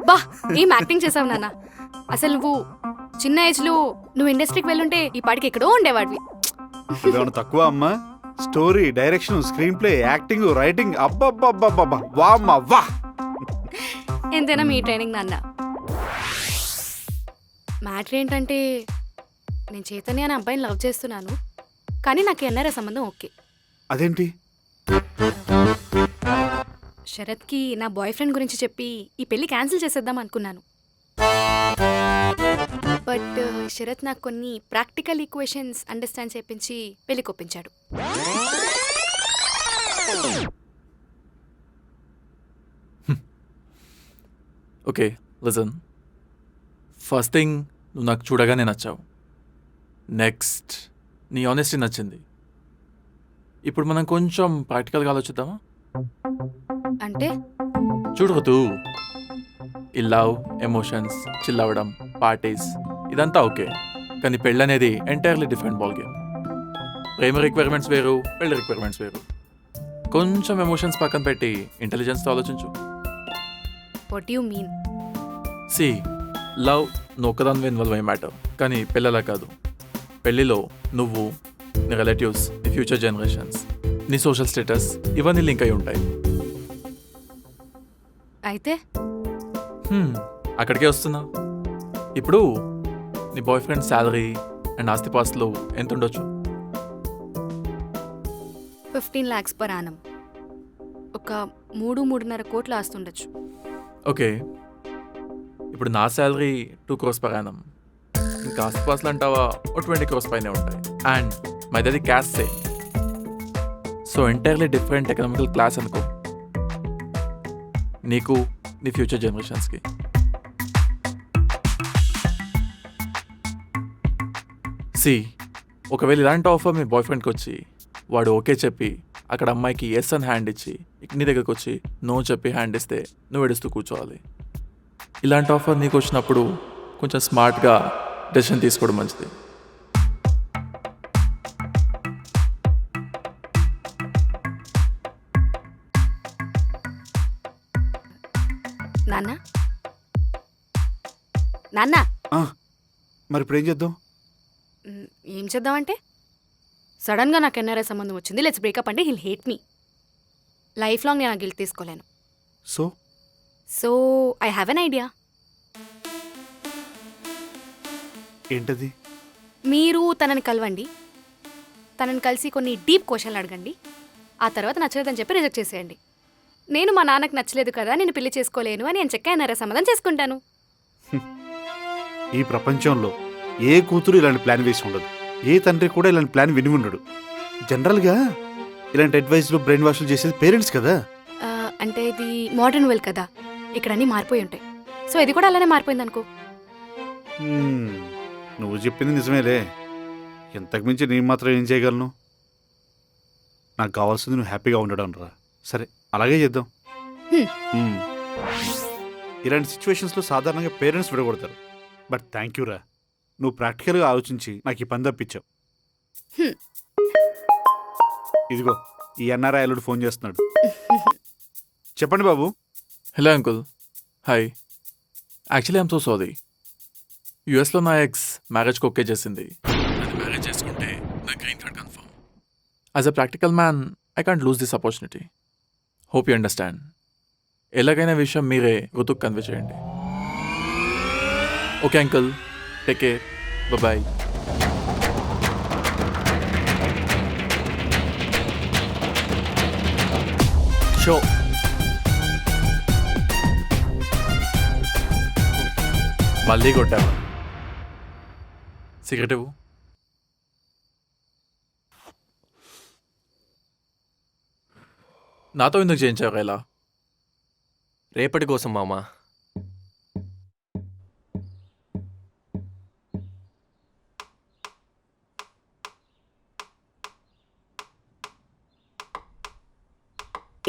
బా ఏం యాక్టింగ్ చేసావు నాన్న. అసలు నువ్వు చిన్న ఏజ్లో నువ్వు ఇండస్ట్రీకి వెళ్ళుంటే ఈ పాటికి ఎక్కడో ఉండేవాడివి. ఇదేమన్నా తక్కువ అమ్మా? Story, direction, screenplay, acting, writing, అబ్బబ్బబ్బబ్బబ్బా, వామ్మా వా! ఎంతైనా మీ ట్రైనింగ్ నాన్న. మ్యాటర్ ఏంటంటే నేను చైతన్య అనే అబ్బాయిని లవ్ చేస్తున్నాను, కానీ నాకు ఎన్ఆర్ఐ సంబంధం ఓకే. అదేంటి? శరత్కి నా బాయ్ ఫ్రెండ్ గురించి చెప్పి ఈ పెళ్లి క్యాన్సిల్ చేసేద్దాం అనుకున్నాను. బట్ శరత్ నాకు కొన్ని ప్రాక్టికల్ ఈక్వేషన్స్ అండర్స్టాండ్ చేయించి పెళ్లి కొప్పించాడు. ఓకే లిజన్, ఫస్ట్ థింగ్ నువ్వు నాకు చూడగానే నచ్చావు. నెక్స్ట్ నీ ఆనెస్టీ నచ్చింది. ఇప్పుడు మనం కొంచెం ప్రాక్టికల్గా ఆలోచిద్దామా? అంటే చూడదు, ఈ లవ్, ఎమోషన్స్, చిల్ అవ్వడం, పార్టీస్ ఇదంతా ఓకే, కానీ పెళ్ళి అనేది ఎంటైర్లీ డిఫరెంట్ బాల్ గేమ్. ప్రేమ రిక్వైర్మెంట్స్ వేరు, పెళ్ళి రిక్వైర్మెంట్స్ వేరు. కొంచెం ఎమోషన్స్ పక్కన పెట్టి ఇంటెలిజెన్స్తో ఆలోచించు. What you mean? See, love నువ్వు ఒక్కదానివే ఇన్వాల్వ్ అయ్యే మ్యాటర్, కానీ పెళ్ళలా కాదు. పెళ్ళిలో నువ్వు, నీ రిలేటివ్స్, నీ ఫ్యూచర్ జనరేషన్స్, నీ సోషల్ స్టేటస్ ఇవన్నీ లింక్ అయి ఉంటాయి. అయితే అక్కడికే వస్తున్నా. ఇప్పుడు నీ బాయ్ ఫ్రెండ్ శాలరీ అండ్ ఆస్తిపాస్తులు ఎంత ఉండొచ్చు? 15 lakhs per annum. ఒక 3-3.5 కోట్లు ఆస్తుండొచ్చు. ఓకే, ఇప్పుడు నా శాలరీ 2 crores per annum. ఇంకా ఆస్తిపాస్తులు అంటావా ఓ 20 crores పైనే ఉంటాయి. అండ్ మైదది caste same, so entirely different economical class అనుకో. నీకు, నీ ఫ్యూచర్ జనరేషన్స్కి. సి, ఒకవేళ ఇలాంటి ఆఫర్ మీ బాయ్ ఫ్రెండ్కి వచ్చి వాడు ఓకే చెప్పి అక్కడ అమ్మాయికి ఎస్ అని హ్యాండ్ ఇచ్చి నీ దగ్గరకు వచ్చి నో చెప్పి హ్యాండ్ ఇస్తే నువ్వు ఏడుస్తూ కూర్చోవాలి. ఇలాంటి ఆఫర్ నీకు వచ్చినప్పుడు కొంచెం స్మార్ట్గా డెసిషన్ తీసుకోవడం మంచిది. నాన్న నాన్న ఆ, మరి ఇప్పుడు ఏం చేద్దాం? ఏం చేద్దామంటే సడన్గా నాకు ఎన్ఆర్ఐ సంబంధం వచ్చింది, లెట్స్ బ్రేకప్ అంటే he'll hate me. Life long నేను ఆ గిల్ట్ తీసుకోలేను. So so I have an idea. ఏంటది? మీరు తనని కలవండి, తనని కలిసి కొన్ని డీప్ క్వశ్చన్లు అడగండి, ఆ తర్వాత నచ్చలేదని చెప్పి రిజెక్ట్ చేసేయండి. నేను మా నాన్నకు నచ్చలేదు కదా, నేను పెళ్లి చేసుకోలేను అని నేను చెక్క ఎన్ఆర్ఐ సంబంధం చేసుకుంటాను. ఈ ప్రపంచంలో ఏ కూతురు ఇలాంటి ప్లాన్ వేసి ఉండదు, ఏ తండ్రి కూడా ఇలాంటి ప్లాన్ విని ఉండడు. జనరల్గా ఇలాంటి అడ్వైస్లు, బ్రెయిన్ వాష్లు చేసేది పేరెంట్స్ కదా. అంటే ఇది మోడర్న్ వెల్ కదా, ఇక్కడ అన్నీ మారిపోయి ఉంటాయి. సో ఇది కూడా అలానే మారిపోయింది అనుకో. నువ్వు చెప్పింది నిజమేలే. ఇంతకుమించి నేను మాత్రం ఏం చేయగలను? నాకు కావాల్సింది నువ్వు హ్యాపీగా ఉండడం రా. సరే, అలాగే చేద్దాం. ఇలాంటి సిచ్యువేషన్స్లో సాధారణంగా పేరెంట్స్ విడగొడతారు. బట్ థ్యాంక్ యూ రా, నువ్వు ప్రాక్టికల్గా ఆలోచించి నాకు ఈ పని తప్పించావు. ఇదిగో ఈ ఎన్ఆర్ఐ అల్లుడు ఫోన్ చేస్తున్నాడు. చెప్పండి బాబు. Hello uncle, hi. Actually I'm so sorry. యుఎస్లో నా ఎక్స్ మ్యారేజ్కి ఓకే చేసింది. మ్యారేజ్ చేసుకుంటే నా green card confirm. As a practical man I can't lose this opportunity. Hope you understand. ఎలాగైనా విషయం మీరే ఋతుక్ కన్వే చేయండి. Okay uncle, take care, bye. షో. మళ్ళీ కొట్టావా? సిగరెట్ ఇవ్వు. నాతో ఎందుకు చేయించావు ఇలా? రేపటి కోసం మామా.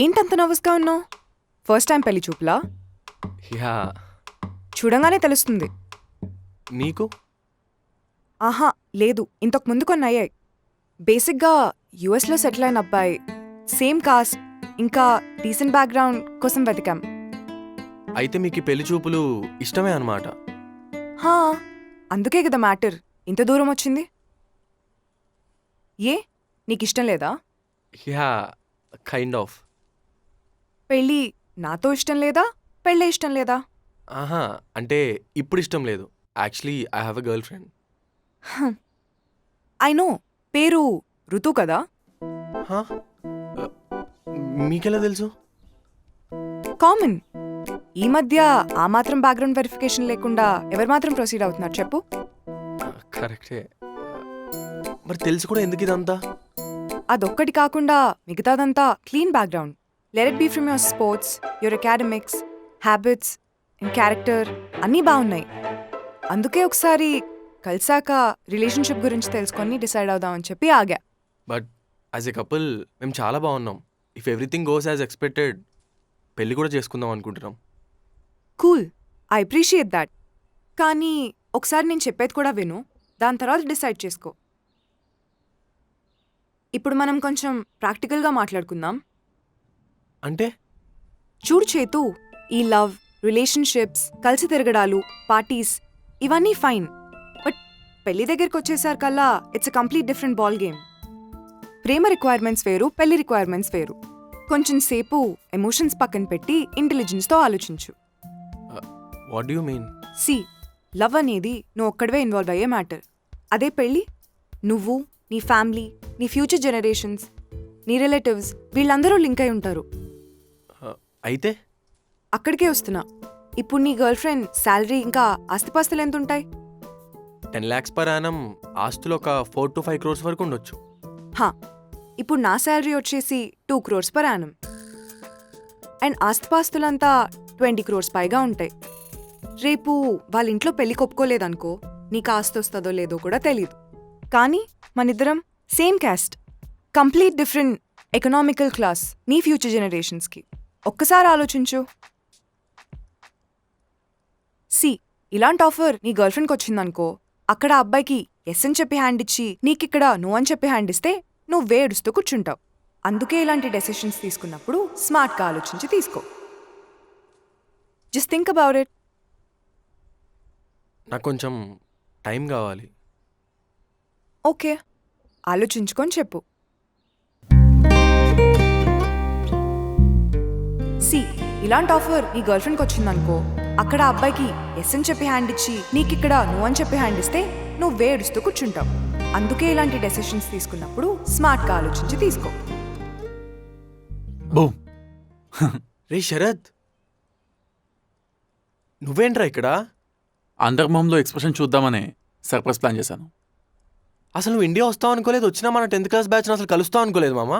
ఏంటంత నర్వస్గా ఉన్నావు? ఫస్ట్ టైం పెళ్లి చూపులా? యా. చూడంగానే తెలుస్తుంది. నీకు? ఆహా లేదు, ఇంతకు ముందు కొన్ని అయ్యాయి. బేసిక్గా యుఎస్లో సెటిల్ అయిన అబ్బాయి, సేమ్ కాస్ట్, ఇంకా డీసెంట్ బ్యాక్గ్రౌండ్ కోసం వెతికాం. అయితే మీకు ఈ పెళ్లి చూపులు ఇష్టమే అనమాట. హా, అందుకే కదా మ్యాటర్ ఇంత దూరం వచ్చింది. ఏ నీకు ఇష్టం లేదా? Yeah, kind of. పెళ్ళి నాతో ఇష్టం లేదా, పెళ్ళే ఇష్టం లేదా? ఆహా, అంటే ఇప్పుడు ఇష్టం లేదు. Actually I have a girl friend. I know, పేరు ఋతు కదా? మీకెలా తెలుసు? కామన్. ఈ మధ్య ఆ మాత్రం బ్యాక్గ్రౌండ్ వెరిఫికేషన్ లేకుండా ఎవరు మాత్రం ప్రొసీడ్ అవుతున్నారు చెప్పు? కరెక్టే. మరి తెలుసు కూడా ఎందుకు ఇదంతా? అదొక్కటి కాకుండా మిగతాదంతా clean background. Let it be from your sports, your academics, habits and character అన్నీ బాగున్నాయి. అందుకే ఒకసారి కలిసాక రిలేషన్షిప్ గురించి తెలుసుకొని డిసైడ్ అవుదామని చెప్పి ఆగా. బట్ యాజ్ ఎ కపుల్ మేము చాలా బాగున్నాం. If everything goes as expected పెళ్లి కూడా చేసుకుందాం అనుకుంటున్నాం. Cool, I appreciate that. కానీ ఒకసారి నేను చెప్పేది కూడా విను, దాని తర్వాత డిసైడ్ చేసుకో. ఇప్పుడు మనం కొంచెం ప్రాక్టికల్గా మాట్లాడుకుందాం. అంటే చూడు చేతు, ఈ లవ్, రిలేషన్షిప్స్, కలిసి తిరగడాలు, పార్టీస్ ఇవన్నీ ఫైన్. బట్ పెళ్లి దగ్గరికి వచ్చేసరికల్లా it's a complete different ball game. ప్రేమ రిక్వైర్మెంట్స్ వేరు, పెళ్లి రిక్వైర్మెంట్స్ వేరు. కొంచెం సేపు ఎమోషన్స్ పక్కన పెట్టి ఇంటెలిజెన్స్తో ఆలోచించు. What do you mean? See, love అనేది నువ్వు ఒక్కడవే ఇన్వాల్వ్ అయ్యే మ్యాటర్. అదే పెళ్ళి నువ్వు, నీ ఫ్యామిలీ, నీ ఫ్యూచర్ జనరేషన్స్, నీ రిలేటివ్స్ వీళ్ళందరూ లింక్ అయి ఉంటారు. అయితే అక్కడికే వస్తున్నా. ఇప్పుడు నీ గర్ల్ ఫ్రెండ్ శాలరీ ఇంకా ఆస్తిపాస్తులు ఎంత ఉంటాయి? 10 lakhs per annum. ఆస్తులు ఒక 4 to 5 crores వరకు ఉండొచ్చు. హా, ఇప్పుడు నా శాలరీ వచ్చేసి 2 crores per annum. అండ్ ఆస్తిపాస్తులంతా 20 crores పైగా ఉంటాయి. రేపు వాళ్ళ ఇంట్లో పెళ్లి కొప్పుకోలేదనుకో, నీకు ఆస్తి వస్తుందో లేదో కూడా తెలీదు. కానీ మనిద్దరం same caste, complete different economical class. నీ ఫ్యూచర్ జనరేషన్స్కి ఒక్కసారి ఆలోచించు. సి, ఇలాంటి ఆఫర్ నీ గర్ల్ ఫ్రెండ్కి వచ్చిందనుకో, అక్కడ ఆ అబ్బాయికి ఎస్ అని చెప్పి హ్యాండ్ ఇచ్చి నీకిక్కడ నో అని చెప్పి హ్యాండ్ ఇస్తే నువ్వు ఏడుస్తూ కూర్చుంటావు. అందుకే ఇలాంటి డెసిషన్స్ తీసుకున్నప్పుడు స్మార్ట్గా ఆలోచించి తీసుకో. Just think about it. నాకు కొంచెం టైం కావాలి. ఓకే, ఆలోచించుకొని చెప్పు. సి, ఇలాంటి ఆఫర్ నీ గర్ల్ ఫ్రెండ్కి వచ్చిందనుకో, అక్కడ ఆ అబ్బాయికి ఎస్ అని చెప్పి హ్యాండ్ ఇచ్చి నీకిక్కడ నో అని చెప్పి హ్యాండ్ ఇస్తే నువ్వు ఏడుస్తూ కూర్చుంటావు. అందుకే ఇలాంటి డెసిషన్స్ తీసుకున్నప్పుడు స్మార్ట్గా ఆలోచించి తీసుకో. బూమ్. రే శరత్, నువ్వేంట్రా ఇక్కడ? అందరి మొహంలో ఎక్స్ప్రెషన్ చూద్దామనే సర్ప్రైజ్ ప్లాన్ చేశాను. అసలు నువ్వు ఇండియా వస్తావు అనుకోలేదు, వచ్చినా మన 10th class బ్యాచ్ అసలు కలుస్తావు అనుకోలేదు మామ.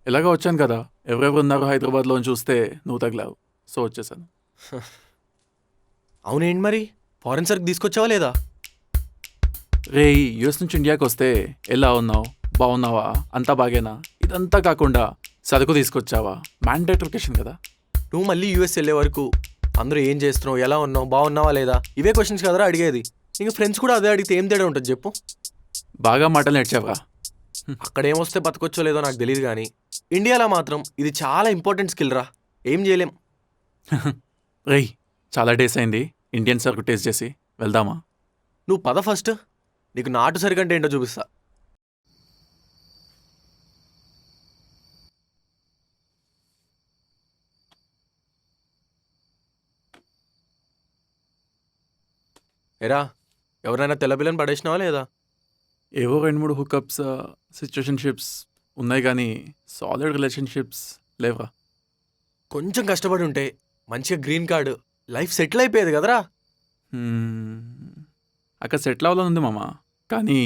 ఎలాగో వచ్చాను కదా, ఎవరెవరు ఉన్నారు హైదరాబాద్లో అని చూస్తే నువ్వు తగిలావు, సో వచ్చేసాను. అవునేంటి మరి, ఫారెన్ సర్కి తీసుకొచ్చావా లేదా? రే, యూఎస్ నుంచి ఇండియాకి వస్తే ఎలా ఉన్నావు, బాగున్నావా, అంతా బాగేనా, ఇదంతా కాకుండా సరుకు తీసుకొచ్చావా, మ్యాండేటరీకేషన్ కదా. నువ్వు మళ్ళీ యూఎస్ వెళ్ళే వరకు అందరూ ఏం చేస్తున్నావు, ఎలా ఉన్నావు, బాగున్నావా లేదా, ఇవే క్వశ్చన్స్ కదరా అడిగేది. ఇంక ఫ్రెండ్స్ కూడా అదే అడిగితే ఏం తేడా ఉంటుంది చెప్పు? బాగా మాటలు నేర్చావా? అక్కడ ఏమొస్తే బతకొచ్చో లేదో నాకు తెలియదు, కానీ ఇండియాలో మాత్రం ఇది చాలా ఇంపార్టెంట్ స్కిల్ రా, ఏం చేయలేం. రేయ్, చాలా డేస్ అయింది ఇండియన్ సరుకు టేస్ట్ చేసి, వెళ్దామా? నువ్వు పద ఫస్ట్, నీకు నాటు సరికంటే ఏంటో చూపిస్తా. ఎరా, ఎవరైనా తెల్లపిల్లని పడేసినావా లేదా? ఏవో 2-3 హుకప్స్, సిచ్యువేషన్షిప్స్ ఉన్నాయి కానీ సాలిడ్ రిలేషన్షిప్స్ లేవా? కొంచెం కష్టపడి ఉంటే మంచిగా గ్రీన్ కార్డు, లైఫ్ సెటిల్ అయిపోయేది కదరా. అక్కడ సెటిల్ అవ్వాలని ఉంది మామ, కానీ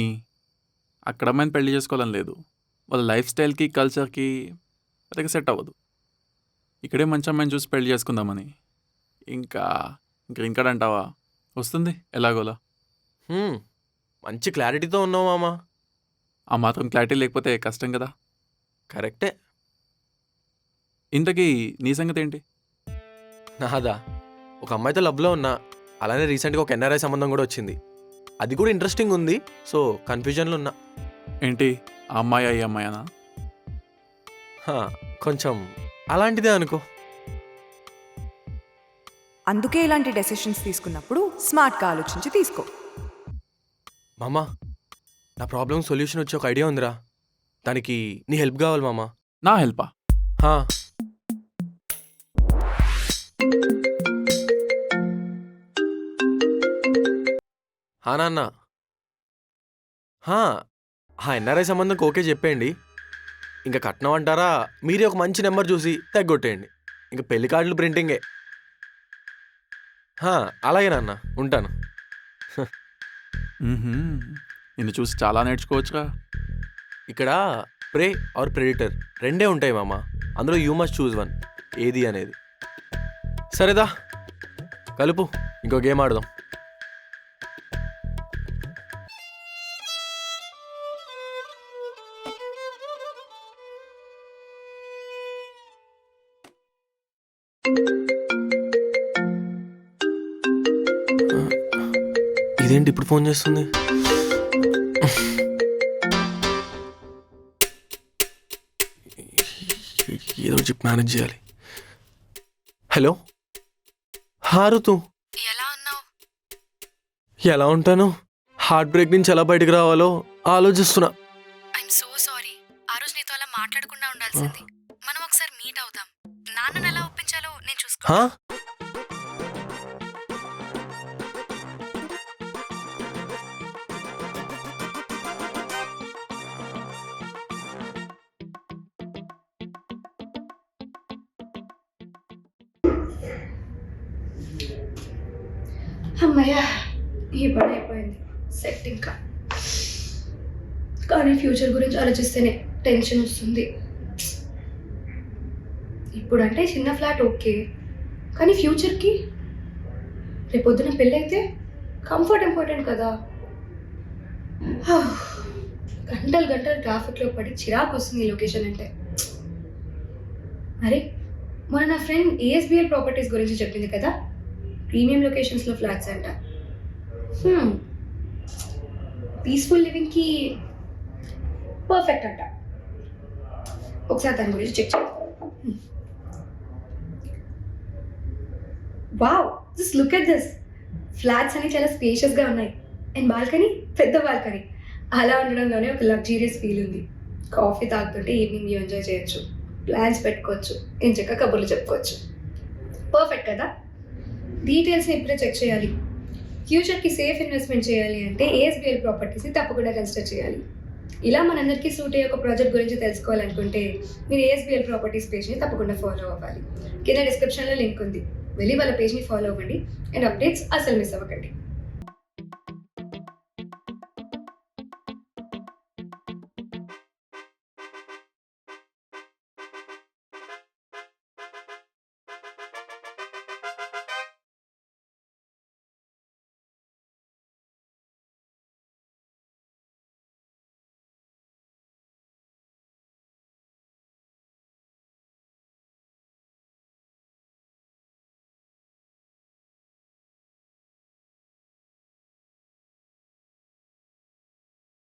అక్కడ అమ్మాయిని పెళ్లి చేసుకోవాలని లేదు. వాళ్ళ లైఫ్ స్టైల్కి, కల్చర్కి పెద్దగా సెట్ అవ్వదు. ఇక్కడే మంచి అమ్మాయిని చూసి పెళ్లి చేసుకుందామని. ఇంకా గ్రీన్ కార్డ్ అంటావా, వస్తుంది ఎలాగోలా. మంచి క్లారిటీతో ఉన్నావు మామ. ఆ మాత్రం క్లారిటీ లేకపోతే కష్టం కదా. కరెక్టే. ఇంతకీ నీ సంగతి ఏంటి? నాదా, ఒక అమ్మాయితో లవ్లో ఉన్నా, అలానే రీసెంట్గా ఒక ఎన్ఆర్ఐ సంబంధం కూడా వచ్చింది. అది కూడా ఇంట్రెస్టింగ్ ఉంది, సో కన్ఫ్యూజన్లో ఉన్నా. ఏంటి, ఆ అమ్మాయి ఈ అమ్మాయినా? కొంచెం అలాంటిదే అనుకో. అందుకే ఇలాంటి డెసిషన్స్ తీసుకున్నప్పుడు స్మార్ట్గా ఆలోచించి తీసుకో. మామా, నా ప్రాబ్లం సొల్యూషన్ వచ్చే ఒక ఐడియా ఉందిరా. దానికి నీ హెల్ప్ కావాలి మామా. నా హెల్పా? హా, హా నాన్న. హా, ఆ ఎన్ఆర్ఐ సంబంధంకి ఓకే చెప్పేయండి. ఇంకా కట్నం అంటారా, మీరే ఒక మంచి నెంబర్ చూసి తగ్గొట్టేయండి. ఇంకా పెళ్లి కార్డులు ప్రింటింగే. హా, అలాగే నాన్న, ఉంటాను. నిన్ను చూసి చాలా నేర్చుకోవచ్చుగా. ఇక్కడ ప్రే ఆర్ ప్రెడిటర్ రెండే ఉంటాయి మామ. అందులో యూ మస్ట్ చూజ్ వన్, ఏది అనేది. సరేదా, కలుపు, ఇంకో గేమ్ ఆడదాం. ఇదేంటి ఇప్పుడు ఫోన్ చేస్తుంది? ఏదో చెప్పి మేనేజ్ చేయాలి. హలో, హా ఋతు. ఎలా ఉన్నావు? ఎలా ఉంటాను? హార్ట్ బ్రేక్ నుంచి ఎలా బయటకు రావాలో ఆలోచిస్తున్నా. I'm so sorry. ఆ రోజు నీతో అలా మాట్లాడకుండా ఉండాల్సింది. మనం ఒకసారి మీట్ అవుదాం. నాన్నని ఎలా ఒప్పించాలో నేను చూసుకో. హా? అమ్మయ్య, ఈ పని అయిపోయింది. సెట్ ఇంకా. కానీ ఫ్యూచర్ గురించి ఆలోచిస్తేనే టెన్షన్ వస్తుంది. ఇప్పుడంటే చిన్న ఫ్లాట్ ఓకే, కానీ ఫ్యూచర్కి రేపొద్దున పెళ్ళైతే కంఫర్ట్ ఇంపార్టెంట్ కదా. గంటలు గంటలు ట్రాఫిక్లో పడి చిరాకు వస్తుంది ఈ లొకేషన్ అంటే. అరే, మొన్న నా ఫ్రెండ్ ఏఎస్బిఎల్ ప్రాపర్టీస్ గురించి చెప్పింది కదా, ప్రీమియం లొకేషన్స్లో ఫ్లాట్స్ అంట. పీస్ఫుల్ లివింగ్కి పర్ఫెక్ట్ అంట. ఒకసారి దాని గురించి చెక్ చేద్దాం. Wow, just look at this. Flats అన్ని చాలా స్పేషియస్గా ఉన్నాయి. అండ్ బాల్కనీ, పెద్ద బాల్కనీ. అలా ఉండడంలోనే ఒక లగ్జీరియస్ ఫీల్ ఉంది. కాఫీ తాగుతుంటే ఈవినింగ్ వ్యూ ఎంజాయ్ చేయొచ్చు, ప్లాన్స్ పెట్టుకోవచ్చు, ఎంచక్క కబుర్లు చెప్పుకోవచ్చు. పర్ఫెక్ట్ కదా. డీటెయిల్స్ని ఇప్పుడే చెక్ చేయాలి. ఫ్యూచర్కి సేఫ్ ఇన్వెస్ట్మెంట్ చేయాలి అంటే ఏఎస్బిఎల్ ప్రాపర్టీస్ని తప్పకుండా కన్సిడర్ చేయాలి. ఇలా మనందరికీ సూట్ అయ్యే ఒక ప్రాజెక్ట్ గురించి తెలుసుకోవాలనుకుంటే మీరు ఏఎస్బిఎల్ ప్రాపర్టీస్ పేజ్ని తప్పకుండా ఫాలో అవ్వాలి. కింద డిస్క్రిప్షన్లో లింక్ ఉంది, వెళ్ళి వాళ్ళ పేజ్ని ఫాలో అవ్వండి. అండ్ అప్డేట్స్ అసలు మిస్ అవ్వకండి.